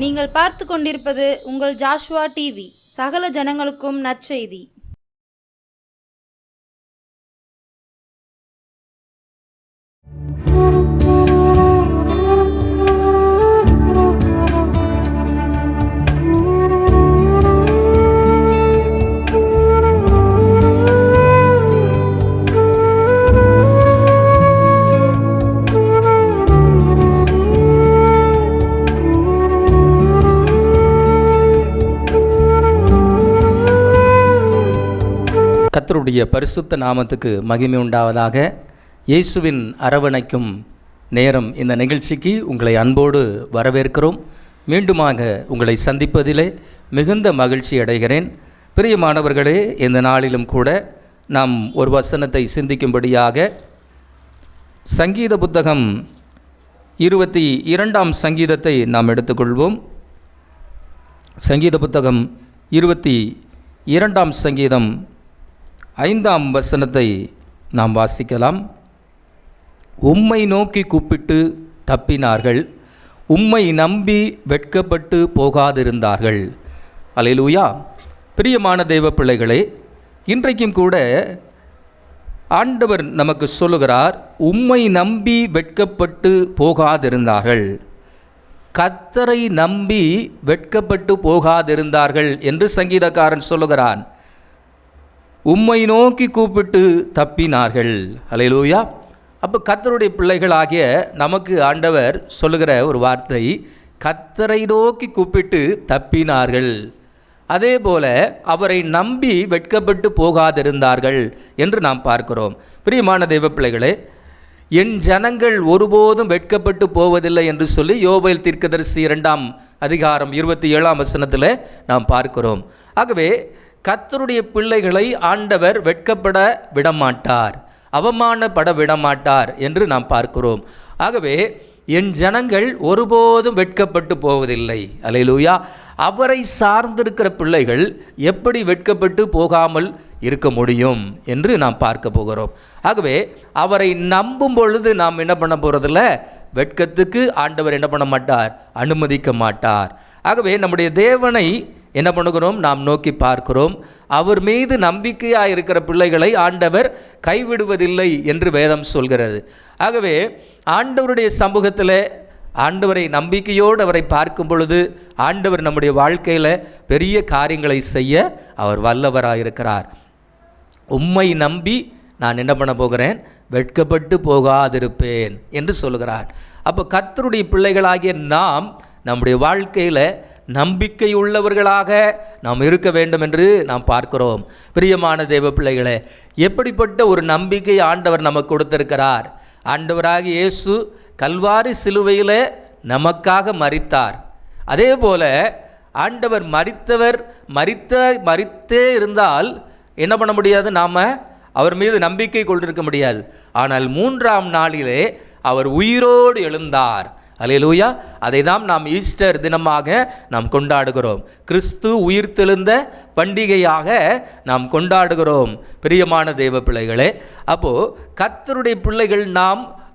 நீங்கள் பார்த்து கொண்டிருப்பது உங்கள் ஜாஷ்வா டிவி. சகல ஜனங்களுக்கும் நற்செய்தி. கர்த்தருடைய பரிசுத்த நாமத்துக்கு மகிமை உண்டாவதாக. இயேசுவின் அரவணைக்கும் நேரம் இந்த நிகழ்ச்சிக்கு உங்களை அன்போடு வரவேற்கிறோம். மீண்டுமாக உங்களை சந்திப்பதிலே மிகுந்த மகிழ்ச்சி அடைகிறேன். பிரியமானவர்களே, இந்த நாளிலும் கூட நாம் ஒரு வசனத்தை சிந்திக்கும்படியாக சங்கீத புத்தகம் 22ஆம் சங்கீதத்தை நாம் எடுத்துக்கொள்வோம். சங்கீத புத்தகம் 22ஆம் சங்கீதம் 5ஆம் வசனத்தை நாம் வாசிக்கலாம். உம்மை நோக்கி கூப்பிட்டு தப்பினார்கள், உம்மை நம்பி வெட்கப்பட்டு போகாதிருந்தார்கள். அல்லேலூயா. பிரியமான தேவ பிள்ளைகளே, இன்றைக்கும் கூட ஆண்டவர் நமக்கு சொல்லுகிறார், உம்மை நம்பி வெட்கப்பட்டு போகாதிருந்தார்கள். கர்த்தரை நம்பி வெட்கப்பட்டு போகாதிருந்தார்கள் என்று சங்கீதக்காரன் சொல்லுகிறான். உம்மை நோக்கி கூப்பிட்டு தப்பினார்கள். அல்லேலூயா. அப்போ கர்த்தருடைய பிள்ளைகளாகிய நமக்கு ஆண்டவர் சொல்லுகிற ஒரு வார்த்தை, கர்த்தரை நோக்கி கூப்பிட்டு தப்பினார்கள். அதே போல அவரை நம்பி வெட்கப்பட்டு போகாதிருந்தார்கள் என்று நாம் பார்க்கிறோம். பிரியமான தெய்வ பிள்ளைகளே, என் ஜனங்கள் ஒருபோதும் வெட்கப்பட்டு போவதில்லை என்று சொல்லி யோவேல் தீர்க்கதரிசி 2ஆம் அதிகாரம் 27ஆம் வசனத்தில் நாம் பார்க்கிறோம். ஆகவே கர்த்தருடைய பிள்ளைகளை ஆண்டவர் வெட்கப்பட விடமாட்டார், அவமானப்பட விடமாட்டார் என்று நாம் பார்க்கிறோம். ஆகவே என் ஜனங்கள் ஒருபோதும் வெட்கப்பட்டு போவதில்லை. அல்லேலூயா. அவரை சார்ந்திருக்கிற பிள்ளைகள் எப்படி வெட்கப்பட்டு போகாமல் இருக்க முடியும் என்று நாம் பார்க்க போகிறோம். ஆகவே அவரை நம்பும் பொழுது நாம் என்ன பண்ண போகிறதில்ல, வெட்கத்துக்கு ஆண்டவர் என்ன பண்ண மாட்டார், அனுமதிக்க மாட்டார். ஆகவே நம்முடைய தேவனை என்ன பண்ணுகிறோம், நாம் நோக்கி பார்க்கிறோம். அவர் மீது நம்பிக்கையாக இருக்கிற பிள்ளைகளை ஆண்டவர் கைவிடுவதில்லை என்று வேதம் சொல்கிறது. ஆகவே ஆண்டவருடைய சமூகத்தில் ஆண்டவரை நம்பிக்கையோடு அவரை பார்க்கும் பொழுது ஆண்டவர் நம்முடைய வாழ்க்கையில் பெரிய காரியங்களை செய்ய அவர் வல்லவராக இருக்கிறார். உம்மை நம்பி நான் என்ன பண்ண போகிறேன், வெட்கப்பட்டு போகாதிருப்பேன் என்று சொல்கிறார். அப்போ கர்த்தருடைய பிள்ளைகளாகிய நாம் நம்முடைய வாழ்க்கையில் நம்பிக்கை உள்ளவர்களாக நாம் இருக்க வேண்டும் என்று நாம் பார்க்கிறோம். பிரியமான தேவ பிள்ளைகளே, எப்படிப்பட்ட ஒரு நம்பிக்கை ஆண்டவர் நமக்கு கொடுத்திருக்கிறார். ஆண்டவராகிய இயேசு கல்வாரி சிலுவையில் நமக்காக மரித்தார். அதே போல ஆண்டவர் மரித்தே இருந்தால் என்ன பண்ண முடியாது, நாம் அவர் மீது நம்பிக்கை கொண்டிருக்க முடியாது. ஆனால் 3ஆம் நாளிலே அவர் உயிரோடு எழுந்தார். அல்லேலூயா. அதை தான் நாம் ஈஸ்டர் தினமாக நாம் கொண்டாடுகிறோம். கிறிஸ்து உயிர்த்தெழுந்த பண்டிகையாக நாம் கொண்டாடுகிறோம். பிரியமான தேவ பிள்ளைகளே, அப்போது கர்த்தருடைய பிள்ளைகள்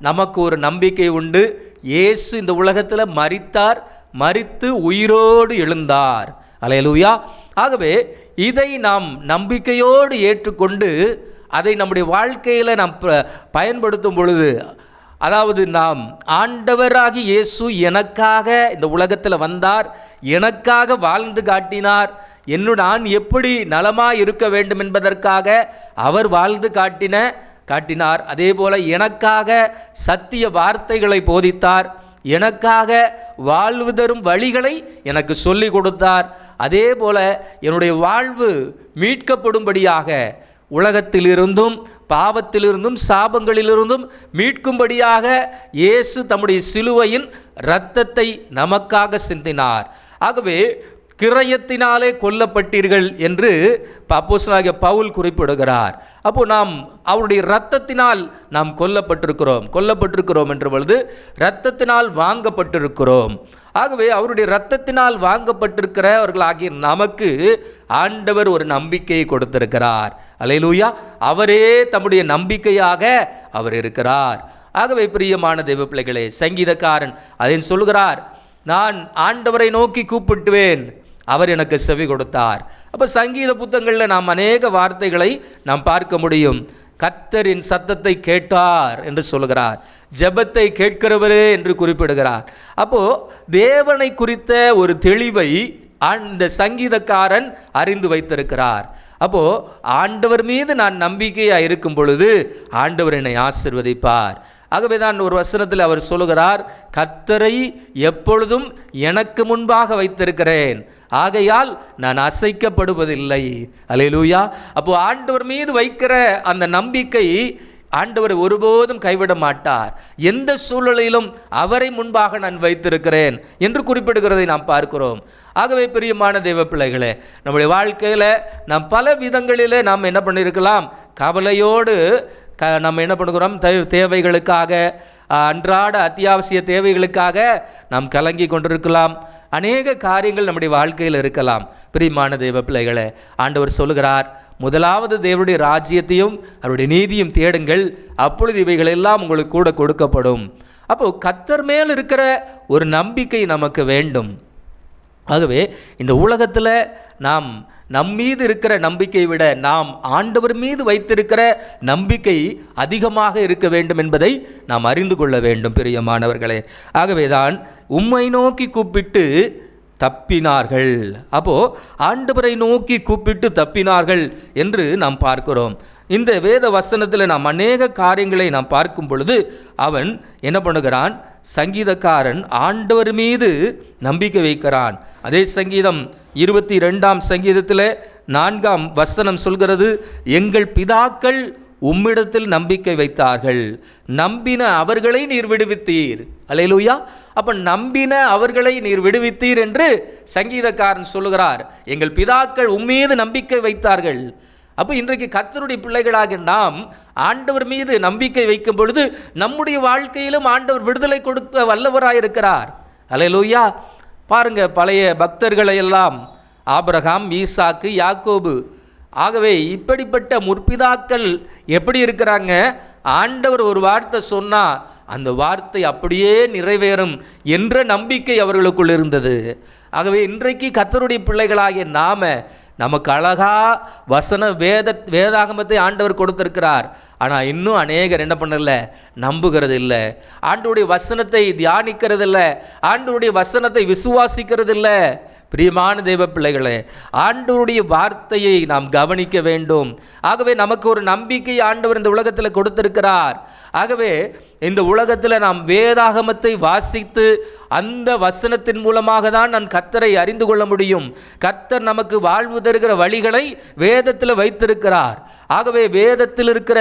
நமக்கு ஒரு நம்பிக்கை உண்டு. இயேசு இந்த உலகத்தில் மரித்தார், மரித்து உயிரோடு எழுந்தார். அல்லேலூயா. ஆகவே இதை நாம் நம்பிக்கையோடு ஏற்றுக்கொண்டு அதை நம்முடைய வாழ்க்கையில் நாம் பயன்படுத்தும் பொழுது, அதாவது நாம் ஆண்டவராகி இயேசு எனக்காக இந்த உலகத்தில் வந்தார், எனக்காக வாழ்ந்து காட்டினார், நான் எப்படி நலமாக இருக்க வேண்டும் என்பதற்காக அவர் வாழ்ந்து காட்டினார். அதே போல் எனக்காக சத்திய வார்த்தைகளை போதித்தார், எனக்காக வாழ்வு தரும் வழிகளை எனக்கு சொல்லி கொடுத்தார். அதே போல் என்னுடைய வாழ்வு மீட்கப்படும்படியாக உலகத்திலிருந்தும் பாவத்திலிருந்தும் சாபங்களிலிருந்தும் மீட்கும்படியாக இயேசு தம்முடைய சிலுவையின் இரத்தத்தை நமக்காக சிந்தினார். ஆகவே கிரயத்தினாலே கொல்லப்பட்டீர்கள் என்று அப்போஸ்தலனாகிய பவுல் குறிப்பிடுகிறார். அப்போ நாம் அவருடைய இரத்தத்தினால் நாம் கொல்லப்பட்டிருக்கிறோம் என்ற பொழுது இரத்தத்தினால் வாங்கப்பட்டிருக்கிறோம். ஆகவே அவருடைய இரத்தத்தினால் வாங்கப்பட்டிருக்கிறவர்களாகிய நமக்கு ஆண்டவர் ஒரு நம்பிக்கையை கொடுத்திருக்கிறார். அல்லேலூயா. அவரே தம்முடைய நம்பிக்கையாக அவர் இருக்கிறார். ஆகவே பிரியமான தெய்வ பிள்ளைகளே, சங்கீதக்காரன் அதை சொல்கிறார், நான் ஆண்டவரை நோக்கி கூப்பிட்டுவேன், அவர் எனக்கு செவி கொடுத்தார். அப்போ சங்கீத புத்தகங்களில் நாம் அநேக வார்த்தைகளை நாம் பார்க்க முடியும். கர்த்தரின் சத்தத்தை கேட்டார் என்று சொல்கிறார், ஜெபத்தை கேட்கிறவரே என்று குறிப்பிடுகிறார். அப்போது தேவனை குறித்த ஒரு தெளிவை அந்த சங்கீதக்காரன் அறிந்து வைத்திருக்கிறார். அப்போது ஆண்டவர் மீது நான் நம்பிக்கையாக இருக்கும் பொழுது ஆண்டவர் என்னை ஆசீர்வதிப்பார். ஆகவே தான் ஒரு வசனத்தில் அவர் சொல்லுகிறார், கர்த்தரை எப்பொழுதும் எனக்கு முன்பாக வைத்திருக்கிறேன், ஆகையால் நான் அசைக்கப்படுவதில்லை. அல்லேலூயா. அப்போது ஆண்டவர் மீது வைக்கிற அந்த நம்பிக்கை ஆண்டவர் ஒருபோதும் கைவிட மாட்டார். எந்த சூழ்நிலையிலும் அவரை முன்பாக நான் வைத்திருக்கிறேன் என்று குறிப்பிடுகிறதை நாம் பார்க்கிறோம். ஆகவே பிரியமான தேவ பிள்ளைகளே, நம்முடைய வாழ்க்கையில் நாம் பல விதங்களில் நாம் என்ன பண்ணியிருக்கலாம், கவலையோடு நம்ம என்ன பண்ணுகிறோம், தேவைகளுக்காக, அன்றாட அத்தியாவசிய தேவைகளுக்காக நாம் கலங்கி கொண்டிருக்கலாம். அநேக காரியங்கள் நம்முடைய வாழ்க்கையில் இருக்கலாம். பிரியமான தேவ பிள்ளைகளே, ஆண்டவர் சொல்லுகிறார், முதலாவது தேவனுடைய ராஜ்யத்தையும் அவருடைய நீதியும் தேடுங்கள், அப்பொழுது இவைகள் எல்லாம் உங்களுக்கு கூட கொடுக்கப்படும். அப்போது கர்த்தர் மேல் இருக்கிற ஒரு நம்பிக்கை நமக்கு வேண்டும். ஆகவே இந்த உலகத்தில் நாம் நம்மீது இருக்கிற நம்பிக்கை விட நாம் ஆண்டவர் மீது வைத்திருக்கிற நம்பிக்கை அதிகமாக இருக்க வேண்டும் என்பதை நாம் அறிந்து கொள்ள வேண்டும் பிரியமானவர்களே. ஆகவேதான் உம்மை நோக்கி கூப்பிட்டு தப்பினார்கள். அப்போது ஆண்டவரை நோக்கி கூப்பிட்டு தப்பினார்கள் என்று நாம் பார்க்கிறோம். இந்த வேத வசனத்தில் நாம் அநேக காரியங்களை நாம் பார்க்கும் பொழுது அவன் என்ன பண்ணுகிறான், சங்கீதக்காரன் ஆண்டவர் மீது நம்பிக்கை வைக்கிறான். அதே சங்கீதம் 22ஆம் சங்கீதத்தில் 4ஆம் வசனம் சொல்கிறது, எங்கள் பிதாக்கள் உம்மிடத்தில் நம்பிக்கை வைத்தார்கள், நம்பின அவர்களை நீர் விடுவித்தீர். அல்லேலூயா. அப்போ நம்பின அவர்களை நீர் விடுவித்தீர் என்று சங்கீதக்காரன் சொல்லுகிறார். எங்கள் பிதாக்கள் உம்மீது நம்பிக்கை வைத்தார்கள். அப்போ இன்றைக்கு கர்த்தருடைய பிள்ளைகளாக நாம் ஆண்டவர் மீது நம்பிக்கை வைக்கும் பொழுது நம்முடைய வாழ்க்கையிலும் ஆண்டவர் விடுதலை கொடுக்க வல்லவராயிருக்கிறார். அல்லேலூயா. பாருங்க, பழைய பக்தர்களை எல்லாம் ஆபிரகாம், ஈசாக்கு, யாக்கோபு, ஆகவே இப்படிப்பட்ட முற்பிதாக்கள் எப்படி இருக்கிறாங்க, ஆண்டவர் ஒரு வார்த்தை சொன்னால் அந்த வார்த்தை அப்படியே நிறைவேறும் என்ற நம்பிக்கை அவர்களுக்குள் இருந்தது. ஆகவே இன்றைக்கு கர்த்தருடைய பிள்ளைகளாகிய நமக்கு அழகா வேதாகமத்தை ஆண்டவர் கொடுத்திருக்கிறார். ஆனால் இன்னும் அநேகர் என்ன பண்ணல, நம்புகிறது இல்லை, ஆண்டவருடைய வசனத்தை தியானிக்கிறது இல்லை, ஆண்டவருடைய வசனத்தை விசுவாசிக்கிறது இல்லை. பிரியமான தேவ பிள்ளைகளே, ஆண்டவருடைய வார்த்தையை நாம் கவனிக்க வேண்டும். ஆகவே நமக்கு ஒரு நம்பிக்கை ஆண்டவர் இந்த உலகத்தில் கொடுத்திருக்கிறார். ஆகவே இந்த உலகத்தில் நாம் வேதாகமத்தை வாசித்து அந்த வசனத்தின் மூலமாக தான் நான் கர்த்தரை அறிந்து கொள்ள முடியும். கர்த்தர் நமக்கு வாழ்வு தருகிற வழிகளை வேதத்தில் வைத்திருக்கிறார். ஆகவே வேதத்தில் இருக்கிற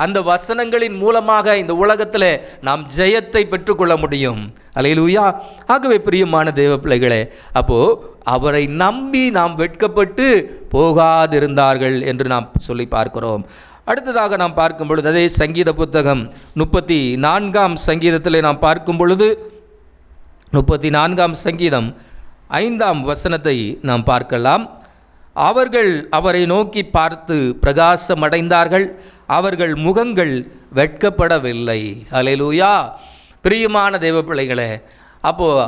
அந்த வசனங்களின் மூலமாக இந்த உலகத்தில் நாம் ஜெயத்தை பெற்றுக்கொள்ள முடியும். அல்லேலூயா. ஆகவே பிரியமான தேவ பிள்ளைகளே, அப்போது அவரை நம்பி நாம் வெட்கப்பட்டு போகாதிருந்தார்கள் என்று நாம் சொல்லி பார்க்கிறோம். அடுத்ததாக நாம் பார்க்கும் பொழுது அதே சங்கீத புத்தகம் 34ஆம் சங்கீதத்தில் நாம் பார்க்கும் பொழுது 34ஆம் சங்கீதம் 5ஆம் வசனத்தை நாம் பார்க்கலாம். அவர்கள் அவரை நோக்கி பார்த்து பிரகாசமடைந்தார்கள், அவர்கள் முகங்கள் வெட்கப்படவில்லை. அல்லேலூயா. பிரியமான தேவ பிள்ளைகளே, அப்போது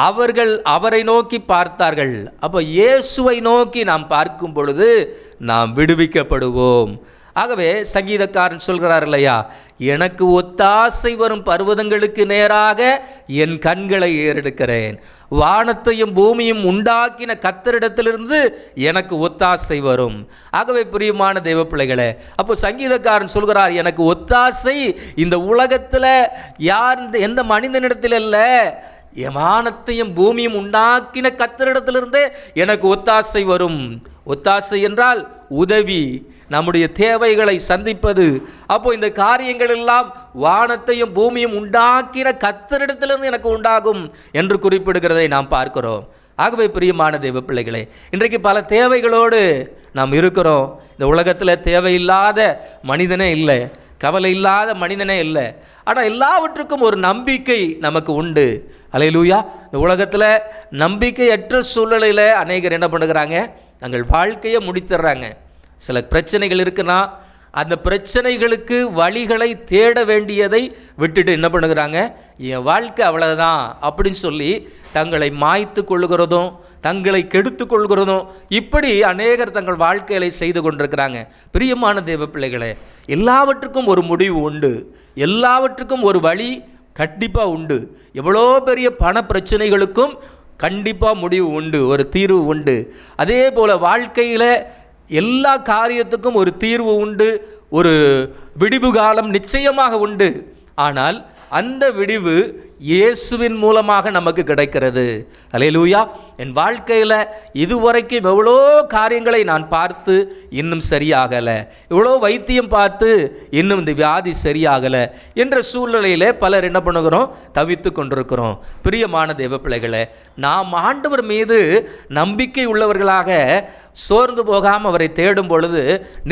அவர்கள் அவரை நோக்கி பார்த்தார்கள். அப்போ இயேசுவை நோக்கி நாம் பார்க்கும் பொழுது நாம் விடுவிக்கப்படுவோம். ஆகவே சங்கீதக்காரன் சொல்கிறார் இல்லையா, எனக்கு ஒத்தாசை வரும் பர்வதங்களுக்கு நேராக என் கண்களை ஏறெடுக்கிறேன், வானத்தையும் பூமியும் உண்டாக்கின கர்த்தரிடத்திலிருந்து எனக்கு ஒத்தாசை வரும். ஆகவே பிரியமான தேவ பிள்ளைகளே, அப்போ சங்கீதக்காரன் சொல்கிறார், எனக்கு ஒத்தாசை இந்த உலகத்தில் யார் எந்த மனிதனிடத்தில் இல்லை, வானத்தையும் பூமியும் உண்டாக்கின கர்த்தரிடத்திலிருந்தே எனக்கு ஒத்தாசை வரும். ஒத்தாசை என்றால் உதவி, நம்முடைய தேவைகளை சந்திப்பது. அப்போ இந்த காரியங்கள் எல்லாம் வானத்தையும் பூமியும் உண்டாக்கின கர்த்தரிடத்திலிருந்து எனக்கு உண்டாகும் என்று குறிப்பிடுகிறதை நாம் பார்க்கிறோம். ஆகவே பிரியமான தேவ பிள்ளைகளே, இன்றைக்கு பல தேவைகளோடு நாம் இருக்கிறோம். இந்த உலகத்தில் தேவையில்லாத மனிதனே இல்லை, கவலை இல்லாத மனிதனே இல்லை. ஆனால் எல்லாவற்றுக்கும் ஒரு நம்பிக்கை நமக்கு உண்டு. அல்லேலூயா. இந்த உலகத்தில் நம்பிக்கையற்ற சூழ்நிலையில் அநேகர் என்ன பண்ணுகிறாங்க, தங்கள் வாழ்க்கையை முடித்துடுறாங்க. சில பிரச்சனைகள் இருக்குன்னா அந்த பிரச்சனைகளுக்கு வழிகளை தேட வேண்டியதை விட்டுட்டு என்ன பண்ணுகிறாங்க, என் வாழ்க்கை அவ்வளோதான் அப்படின்னு சொல்லி தங்களை மாய்த்து கொள்கிறதும் தங்களை கெடுத்து கொள்கிறதும் இப்படி அநேகர் தங்கள் வாழ்க்கைகளை செய்து கொண்டிருக்கிறாங்க. பிரியமான தேவ பிள்ளைகளே, எல்லாவற்றுக்கும் ஒரு முடிவு உண்டு, எல்லாவற்றுக்கும் ஒரு வழி கண்டிப்பாக உண்டு. எவ்வளோ பெரிய பண பிரச்சனைகளுக்கும் கண்டிப்பாக முடிவு உண்டு, ஒரு தீர்வு உண்டு. அதே போல் வாழ்க்கையில் எல்லா காரியத்துக்கும் ஒரு தீர்வு உண்டு, ஒரு விடிவு காலம் நிச்சயமாக உண்டு. ஆனால் அந்த விடிவு இயேசுவின் மூலமாக நமக்கு கிடைக்கிறது. அல்லேலூயா. என் வாழ்க்கையில் இதுவரைக்கும் எவ்வளோ காரியங்களை நான் பார்த்து இன்னும் சரியாகலை, எவ்வளோ வைத்தியம் பார்த்து இன்னும் இந்த வியாதி சரியாகலை என்ற சூழ்நிலையில் பலர் என்ன பண்ணுகிறோம், தவித்து கொண்டிருக்கிறோம். பிரியமான தேவ பிள்ளைகளே, நாம் ஆண்டவர் மீது நம்பிக்கை உள்ளவர்களாக சோர்ந்து போகாமல் அவரை தேடும் பொழுது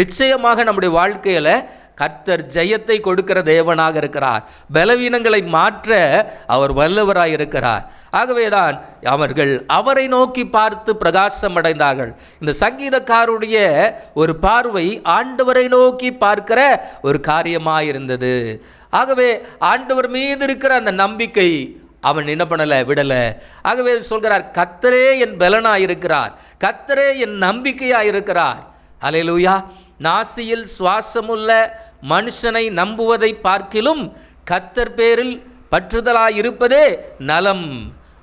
நிச்சயமாக நம்முடைய வாழ்க்கையில் கர்த்தர் ஜெயத்தை கொடுக்கிற தேவனாக இருக்கிறார். பலவீனங்களை மாற்ற அவர் வல்லவராய் இருக்கிறார். ஆகவேதான் அவர்கள் அவரை நோக்கி பார்த்து பிரகாசம் அடைந்தார்கள். இந்த சங்கீதக்காருடைய ஒரு பார்வை ஆண்டவரை நோக்கி பார்க்கிற ஒரு காரியமாக இருந்தது. ஆகவே ஆண்டவர் மீது இருக்கிற அந்த நம்பிக்கை அவன் என்ன பண்ணலை, விடலை. ஆகவே சொல்கிறார், கர்த்தரே என் பலனாக இருக்கிறார், கர்த்தரே என் நம்பிக்கையாக இருக்கிறார். அல்லேலூயா. நாசியில் சுவாசமுள்ள மனுஷனை நம்புவதை பார்க்கிலும் கர்த்தர் பேரில் பற்றுதலாக இருப்பதே நலம்.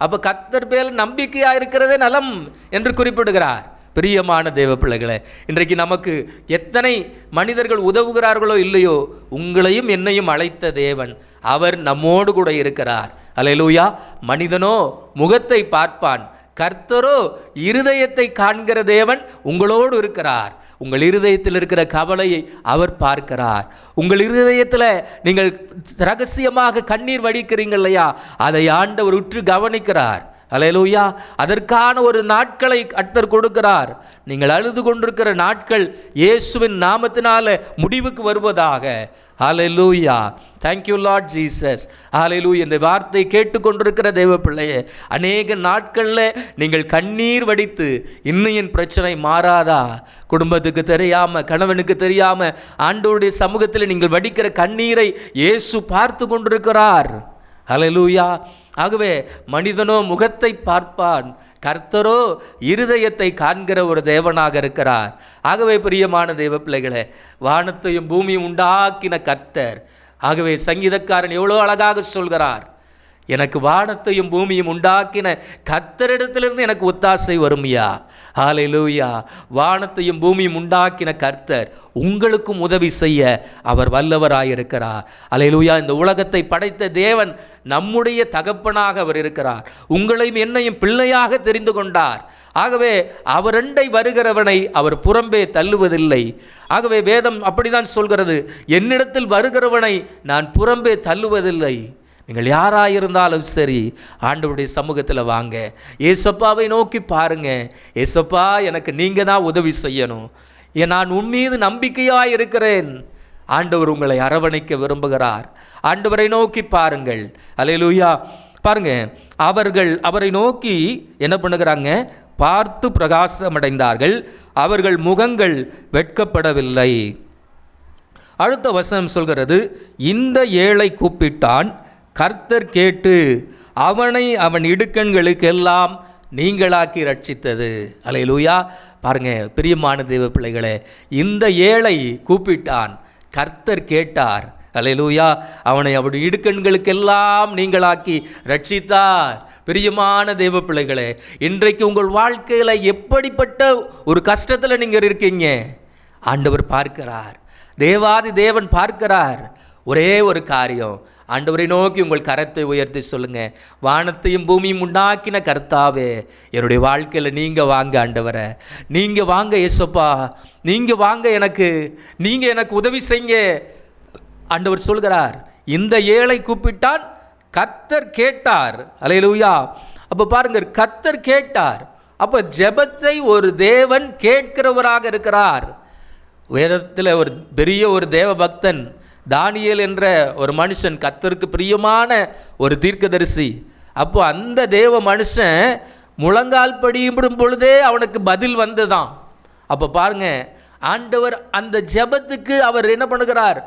அப்போ கர்த்தர் பேரில் நம்பிக்கையாக இருக்கிறதே நலம் என்று குறிப்பிடுகிறார். பிரியமான தேவ பிள்ளைகளே, இன்றைக்கு நமக்கு எத்தனை மனிதர்கள் உதவுகிறார்களோ இல்லையோ, உங்களையும் என்னையும் அழைத்த தேவன் அவர் நம்மோடு கூட இருக்கிறார். அல்லேலூயா. மனிதனோ முகத்தை பார்ப்பான், கர்த்தரோ இருதயத்தை காண்கிற தேவன் உங்களோடு இருக்கிறார். உங்கள் இருதயத்தில் இருக்கிற கவலையை அவர் பார்க்கிறார். உங்கள் இருதயத்தில் நீங்கள் ரகசியமாக கண்ணீர் வடிக்கிறீங்க இல்லையா, அதை ஆண்டவர் உற்று கவனிக்கிறார். அல்லேலூயா. அதற்கான ஒரு நாட்களை கர்த்தர் கொடுக்கிறார். நீங்கள் அழுது கொண்டிருக்கிற நாட்கள் இயேசுவின் நாமத்தினால முடிவுக்கு வருவதாக. Hallelujah. Thank you Lord Jesus. Hallelujah. இந்த வார்த்தை கேட்டுக்கொண்டிருக்கிற தேவ பிள்ளையே, அநேக நாட்களில் நீங்கள் கண்ணீர் வடித்து இன்னும் என் பிரச்சனை மாறாதா, குடும்பத்துக்கு தெரியாமல், கணவனுக்கு தெரியாமல் ஆண்டவருடைய சமூகத்தில் நீங்கள் வடிக்கிற கண்ணீரை இயேசு பார்த்து கொண்டிருக்கிறார். ஹல்லேலூயா. ஆகவே மனிதனோ முகத்தை பார்ப்பான், கர்த்தரோ இருதயத்தை காண்கிற ஒரு தேவனாக இருக்கிறார். ஆகவே பிரியமான தேவ பிள்ளைகளே, வானத்தையும் பூமியும் உண்டாக்கின கர்த்தர். ஆகவே சங்கீதக்காரன் எவ்வளோ அழகாக சொல்கிறார், எனக்கு வானத்தையும் பூமியும் உண்டாக்கின கர்த்தரிடத்திலிருந்து எனக்கு ஒத்தாசை வருமையா. ஹல்லேலூயா. வானத்தையும் பூமியும் உண்டாக்கின கர்த்தர் உங்களுக்கும் உதவி செய்ய அவர் வல்லவராயிருக்கிறார். ஹல்லேலூயா. இந்த உலகத்தை படைத்த தேவன் நம்முடைய தகப்பனாக அவர் இருக்கிறார். உங்களையும் என்னையும் பிள்ளையாக தெரிந்து கொண்டார். ஆகவே அவரண்டை வருகிறவனை அவர் புறம்பே தள்ளுவதில்லை. ஆகவே வேதம் அப்படிதான் சொல்கிறது, என்னிடத்தில் வருகிறவனை நான் புறம்பே தள்ளுவதில்லை. நீங்கள் யாராயிருந்தாலும் சரி, ஆண்டவருடைய சமூகத்தில் வாங்க, ஏசப்பாவை நோக்கி பாருங்க. ஏசப்பா, எனக்கு நீங்கள் தான் உதவி செய்யணும், நான் உன்மீது நம்பிக்கையாக இருக்கிறேன். ஆண்டவர் உங்களை அரவணைக்க விரும்புகிறார். ஆண்டவரை நோக்கி பாருங்கள். அல்லேலூயா. பாருங்க, அவர்கள் அவரை நோக்கி என்ன பண்ணுகிறாங்க, பார்த்து பிரகாசமடைந்தார்கள், அவர்கள் முகங்கள் வெட்கப்படவில்லை. அடுத்த வசனம் சொல்கிறது, இந்த ஏழை கூப்பிட்டான், கர்த்தர் கேட்டு அவனை அவன் இடுக்கண்களுக்கெல்லாம் நீங்களாக்கி ரட்சித்தது. அல்லேலூயா. பாருங்க பிரியமான தேவ பிள்ளைகளே, இந்த ஏழை கூப்பிட்டான், கர்த்தர் கேட்டார். அல்லேலூயா. அவனை அவருடைய இடுக்கண்களுக்கெல்லாம் நீங்களாக்கி ரட்சித்தார். பிரியமான தேவ பிள்ளைகளே, இன்றைக்கு உங்கள் வாழ்க்கையில் எப்படிப்பட்ட ஒரு கஷ்டத்தில் நீங்கள் இருக்கீங்க, ஆண்டவர் பார்க்கிறார். தேவாதி தேவன் பார்க்கிறார். ஒரே ஒரு காரியம், ஆண்டவரை நோக்கி உங்கள் கரத்தை உயர்த்தி சொல்லுங்க, வானத்தையும் பூமியும் உண்டாக்கின கர்த்தாவே, என்னுடைய வாழ்க்கையில் நீங்கள் வாங்க ஆண்டவரை, நீங்கள் வாங்க இயேசுப்பா, நீங்கள் வாங்க, நீங்கள் எனக்கு உதவி செய்யுங்க. ஆண்டவர் சொல்கிறார், இந்த ஏழை கூப்பிட்டான், கர்த்தர் கேட்டார். அல்லேலூயா. அப்போ பாருங்க, கர்த்தர் கேட்டார். அப்போ ஜெபத்தை ஒரு தேவன் கேட்கிறவராக இருக்கிறார். வேதத்தில் ஒரு பெரிய ஒரு தேவ பக்தன் தானியேல் என்ற ஒரு மனுஷன், கர்த்தருக்கு பிரியமான ஒரு தீர்க்கதரிசி. அப்போ அந்த தேவ மனுஷன் முழங்கால் படியும் பொழுதே அவனுக்கு பதில் வந்துதான். அப்போ பாருங்க, ஆண்டவர் அந்த ஜெபத்துக்கு அவர் என்ன பண்ணுகிறார்,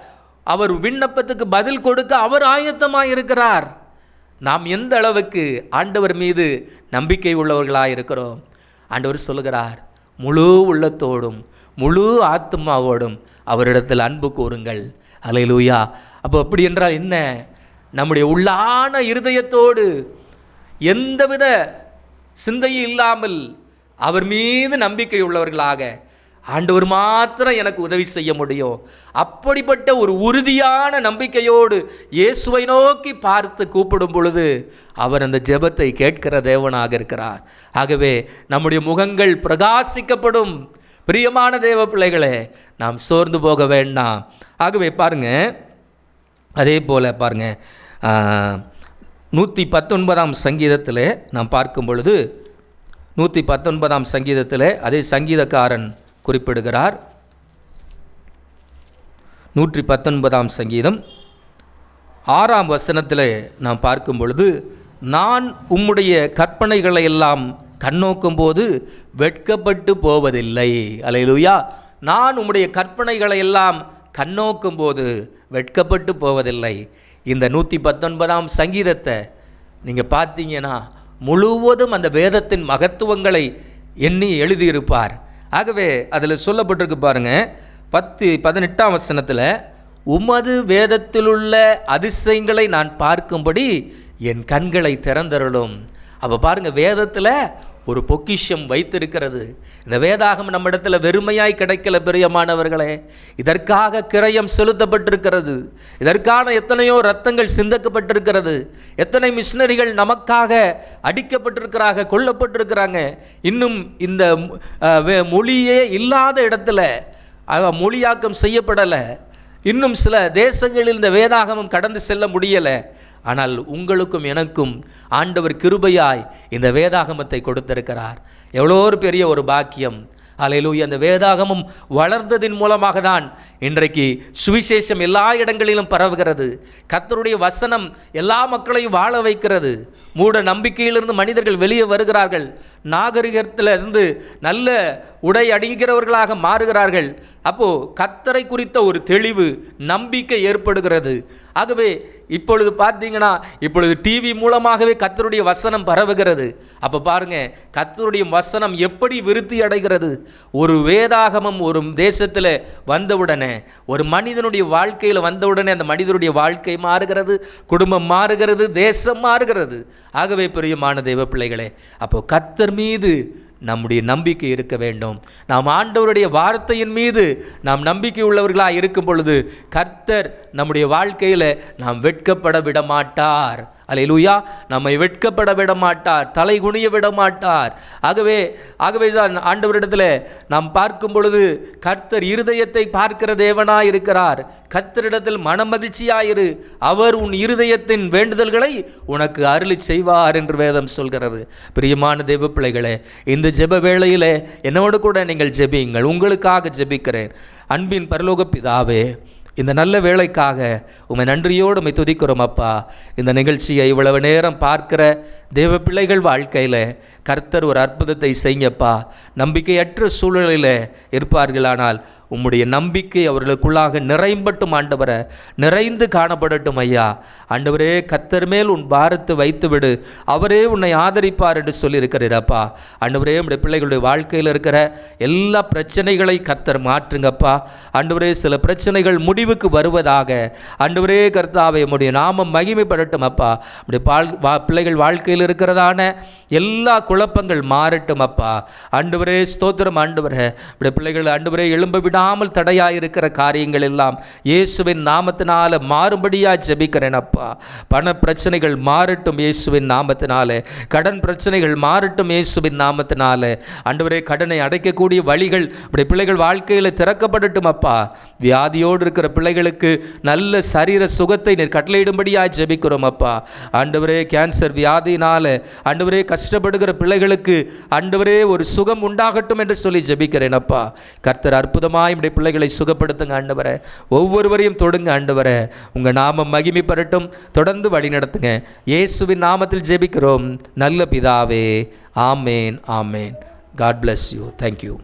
அவர் விண்ணப்பத்துக்கு பதில் கொடுக்க அவர் ஆயத்தமாக இருக்கிறார். நாம் எந்த அளவுக்கு ஆண்டவர் மீது நம்பிக்கை உள்ளவர்களாக இருக்கிறோம். ஆண்டவர் சொல்லுகிறார், முழு உள்ளத்தோடும் முழு ஆத்மாவோடும் அவரிடத்தில் அன்பு கூறுங்கள். அல்லேலூயா. அப்போ அப்படி என்றால் என்ன? நம்முடைய உள்ளான இருதயத்தோடு எந்தவித சிந்தையும் இல்லாமல் அவர் மீது நம்பிக்கை உள்ளவர்களாக, ஆண்டவர் மாத்திரம் எனக்கு உதவி செய்ய முடியும், அப்படிப்பட்ட ஒரு உறுதியான நம்பிக்கையோடு இயேசுவை நோக்கி பார்த்து கூப்பிடும் பொழுது அவர் அந்த ஜெபத்தை கேட்கிற தேவனாக இருக்கிறார். ஆகவே நம்முடைய முகங்கள் பிரகாசிக்கப்படும். பிரியமான தேவ பிள்ளைகளே, நாம் சோர்ந்து போக வேண்டாம். ஆகவே பாருங்க, அதே போல் பாருங்க, 119ஆம் சங்கீதத்தில் நாம் பார்க்கும் பொழுது 119ஆம் சங்கீதத்தில் அதே சங்கீதக்காரன் குறிப்பிடுகிறார். 119ஆம் சங்கீதம் 6ஆம் வசனத்தில் நாம் பார்க்கும் பொழுது, நான் உம்முடைய கற்பனைகளை எல்லாம் கண்ணோக்கும் போது வெட்கப்பட்டு போவதில்லை. அல்லேலூயா. நான் உம்முடைய கற்பனைகளை எல்லாம் கண்ணோக்கும் போது வெட்கப்பட்டு போவதில்லை. இந்த 119ஆம் சங்கீதத்தை நீங்கள் பார்த்தீங்கன்னா முழுவதும் அந்த வேதத்தின் மகத்துவங்களை எண்ணி எழுதியிருப்பார். ஆகவே அதில் சொல்லப்பட்டிருக்கு பாருங்க, 18ஆம் வசனத்தில், உமது வேதத்திலுள்ள அதிசயங்களை நான் பார்க்கும்படி என் கண்களை திறந்தருளும். அப்போ பாருங்கள், வேதத்தில் ஒரு பொக்கிஷம் வைத்திருக்கிறது. இந்த வேதாகம் நம்ம இடத்துல வெறுமையாய் கிடைக்கல பிரியமானவர்களே. இதற்காக கிரயம் செலுத்தப்பட்டிருக்கிறது. இதற்கான எத்தனையோ இரத்தங்கள் சிந்தக்கப்பட்டிருக்கிறது. எத்தனை மிஷினரிகள் நமக்காக அடிக்கப்பட்டிருக்கிறாங்க, கொல்லப்பட்டிருக்கிறாங்க. இன்னும் இந்த மொழியே இல்லாத இடத்துல மொழியாக்கம் செய்யப்படலை. இன்னும் சில தேசங்களில் இந்த வேதாகமம் கடந்து செல்ல முடியலை. ஆனால் உங்களுக்கும் எனக்கும் ஆண்டவர் கிருபையாய் இந்த வேதாகமத்தை கொடுத்திருக்கிறார். எவ்வளோ ஒரு பெரிய ஒரு பாக்கியம். அல்லேலூயா. அந்த வேதாகமம் வளர்ந்ததின் மூலமாக தான் இன்றைக்கு சுவிசேஷம் எல்லா இடங்களிலும் பரவுகிறது. கர்த்தருடைய வசனம் எல்லா மக்களையும் வாழ வைக்கிறது. மூட நம்பிக்கையிலிருந்து மனிதர்கள் வெளியே வருகிறார்கள். நாகரிகத்திலிருந்து நல்ல உடை அணிகிறவர்களாக மாறுகிறார்கள். அப்போது கர்த்தரை குறித்த ஒரு தெளிவு, நம்பிக்கை ஏற்படுகிறது. ஆகவே இப்பொழுது பார்த்தீங்கன்னா, இப்பொழுது டிவி மூலமாகவே கர்த்தருடைய வசனம் பரவுகிறது. அப்போ பாருங்கள், கர்த்தருடைய வசனம் எப்படி விருத்தி அடைகிறது. ஒரு வேதாகமம் ஒரு தேசத்தில் வந்தவுடனே, ஒரு மனிதனுடைய வாழ்க்கையில் வந்தவுடனே அந்த மனிதனுடைய வாழ்க்கை மாறுகிறது, குடும்பம் மாறுகிறது, தேசம் மாறுகிறது. ஆகவே பிரியமான தேவ பிள்ளைகளே, அப்போ கர்த்தர் மீது நம்முடைய நம்பிக்கை இருக்க வேண்டும். நாம் ஆண்டவருடைய வார்த்தையின் மீது நாம் நம்பிக்கை உள்ளவர்களாக இருக்கும் பொழுது கர்த்தர் நம்முடைய வாழ்க்கையில் நாம் வெட்கப்பட விட மாட்டார். அல்லேலூயா. நம்மை வெட்கப்பட விட மாட்டார், தலை குனிய விட மாட்டார். ஆகவே தான் ஆண்டவரிடத்தில் நாம் பார்க்கும் பொழுது கர்த்தர் இருதயத்தை பார்க்கிற தேவனாய் இருக்கிறார். கர்த்தரிடத்தில் மனமகிழ்ச்சியாயிரு, அவர் உன் இருதயத்தின் வேண்டுதல்களை உனக்கு அருளி செய்வார் என்று வேதம் சொல்கிறது. பிரியமான தேவ பிள்ளைகளே, இந்த ஜெப வேளையில் என்னோடு கூட நீங்கள் ஜெபியுங்கள். உங்களுக்காக ஜெபிக்கிறேன். அன்பின் பரலோக பிதாவே, இந்த நல்ல வேளைக்காக உம்மை நன்றியோடு உம்மை துதிக்கிறோம் அப்பா. இந்த நிகழ்ச்சியை இவ்வளவு நேரம் பார்க்கிற தேவ பிள்ளைகள் வாழ்க்கையில் கர்த்தர் ஒரு அற்புதத்தை செய்யுங்கப்பா. நம்பிக்கையற்ற சூழலில் இருப்பார்களானால் உம்முடைய நம்பிக்கை அவர்களுக்குள்ளாக நிறைம்பட்டும் ஆண்டவரை, நிறைந்து காணப்படட்டும் ஐயா. ஆண்டவரே, கர்த்தர் மேல் உன் பாரத்தை வைத்து விடு, அவரே உன்னை ஆதரிப்பார் என்று சொல்லியிருக்கிறீரப்பா. ஆண்டவரே, உம்முடைய பிள்ளைகளுடைய வாழ்க்கையில் இருக்கிற எல்லா பிரச்சனைகளை கர்த்தர் மாற்றுங்கப்பா. ஆண்டவரே, சில பிரச்சனைகள் முடிவுக்கு வருவதாக. ஆண்டவரே கர்த்தாவே, உம்முடைய நாமம் மகிமைப்படட்டும் அப்பா. உம்முடைய பிள்ளைகள் வாழ்க்கையில் இருக்கிறதான எல்லா குழப்பங்கள் மாறட்டும் அப்பா. ஆண்டவரே ஸ்தோத்திரம். ஆண்டவரே, உம்முடைய பிள்ளைகள் ஆண்டவரே எழும்ப விடாமல் தடையாயிருக்கிற காரியங்கள் எல்லாம் இயேசுவின் நாமத்தினால மாறும்படியாக ஜெபிக்கிறேன் அப்பா. பண பிரச்சனைகள் மாறட்டும் இயேசுவின் நாமத்தினால. கடன் பிரச்சனைகள் மாறட்டும் இயேசுவின் நாமத்தினால. ஆண்டவரே, கடனை அடைக்கக்கூடிய வழிகள் இப்படி பிள்ளைகள் வாழ்க்கையில் திறக்கப்படட்டும் அப்பா. வியாதியோடு இருக்கிற பிள்ளைகளுக்கு நல்ல சரீர சுகத்தை நீர் கட்டளையிடும்படியாக ஜெபிக்கிறோம் அப்பா. ஆண்டவரே, கேன்சர் வியாதியினால ஆண்டவரே கஷ்டப்படுகிற பிள்ளைகளுக்கு ஆண்டவரே ஒரு சுகம் உண்டாகட்டும் என்று சொல்லி ஜெபிக்கிறேன் அப்பா. கர்த்தர் அற்புதமாக நம்முடைய பிள்ளைகளை சுகப்படுத்துங்க ஆண்டவரே. ஒவ்வொருவரையும் தொடுங்க ஆண்டவரே. உங்கள் நாமம் மகிமை பெறட்டும். தொடர்ந்து வழி நடத்துங்க. இயேசுவின் நாமத்தில் ஜெபிக்கிறோம் நல்ல பிதாவே. ஆமேன், ஆமேன். God bless you. Thank you.